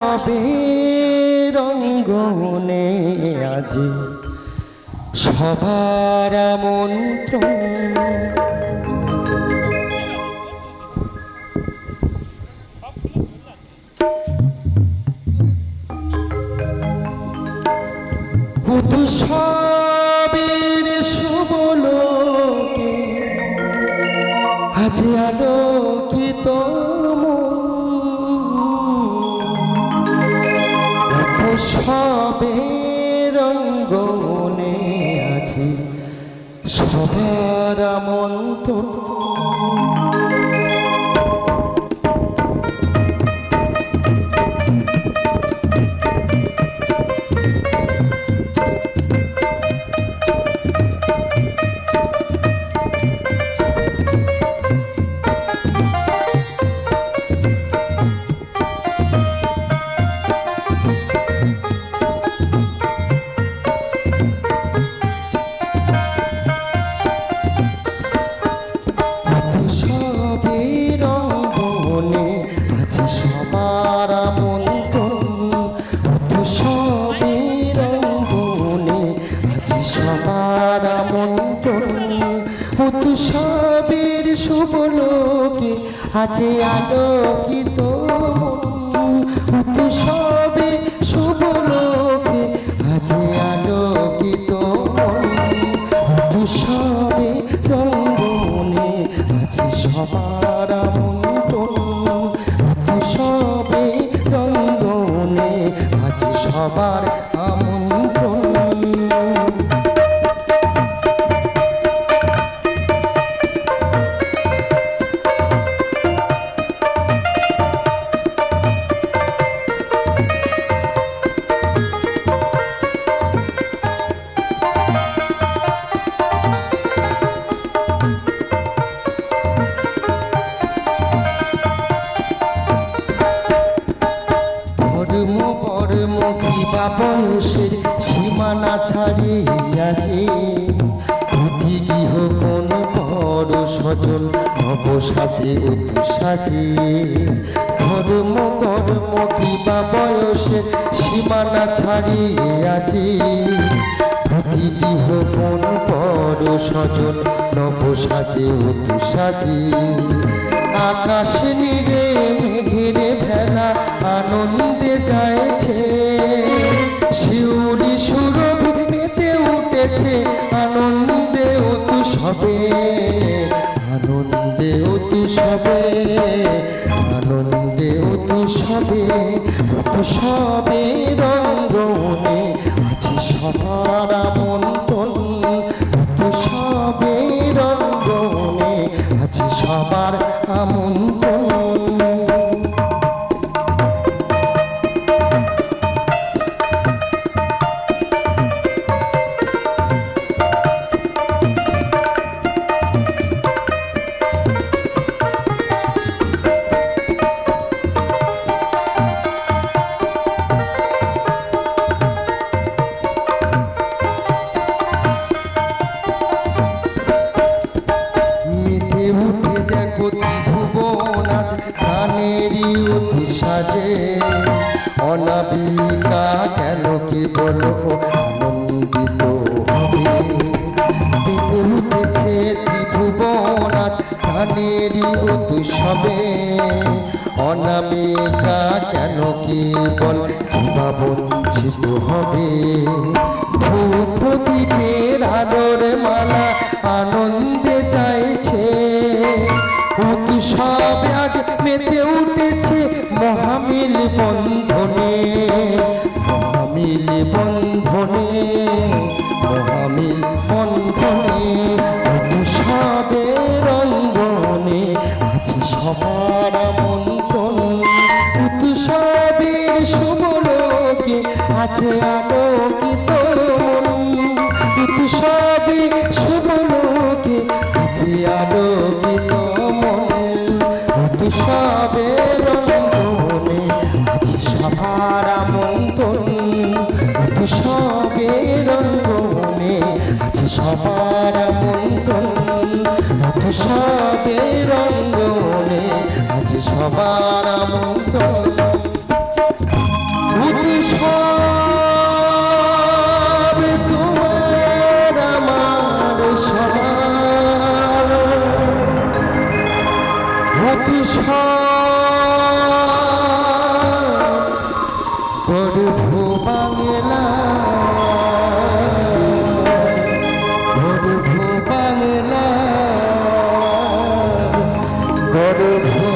সবে রঙ্গনে আজি সবার আমন্ত্রণ। উৎসবের শুভ লোকে আজি আলোকিত সবে রঙ্গনে আছে সবার আমন্ত্রণ। উৎসবের শুভ লোকে আছে আলোকিত, উৎসবে শুভ লোকে আছে আলোকিত, উৎসবে রঙ্গনে আছে সবার আমন্ত্রণ, উৎসবে রঙ্গনে আছে সবার আমন্ত্রণ। বয়সের সীমানা ছাড়িয়াছে, অতি গৃহ কোন বড় সজল নব সাজে অতু সাজে। ধর্ম কর্ম কিবা বয়সের সীমানা ছাড়িয়াছে, অতি গৃহ কোন বড় সজল নব সাজে অতু সাজে। আকাশ নীরে মেঘেরে ভেলা আনন্দে যাইছে, শিউরি সুরভি মেতে উঠেছে আনন্দে উৎসবে, আনন্দে উৎসবে, আনন্দে উৎসবে, উৎসবে রঙ্গনে আছে সবার আমন্ত্রণ, উৎসবে রঙ্গনে আছে সবার আমন্ত্রণ। অনাবিকা কেন কি বলো আনন্দিত হবে, বেঁধে উঠেছে ত্রিভুবন আজ গানেরই উৎসবে। অনামিকা কেন কি বল কিবা বঞ্চিত হবে, প্রদীপের আলোর মালা আনন্দে চাইছে, উৎসবে আজ মেতে উঠেছে মহামিল বন্ধনে, মহামিল বন্ধনে, মহামিল বন্ধনে। উৎসবে রঙ্গনে আছে সবার আমন্ত্রণ, উৎসবের শুভ লোকে আছে আলোকিত মন, উৎসবে শুভ লোকে আছে আলোকিত মন, উৎসবে রঙ্গনে আছে সবার আমন্ত্রণ, উৎসবে রঙ্গনে আছে সবার আমন্ত্রণ, উৎসবে রঙ্গনে আছে সবার আমন্ত্রণ। গর্ভ বাংলা গর্ভ বাংলা গর্ভ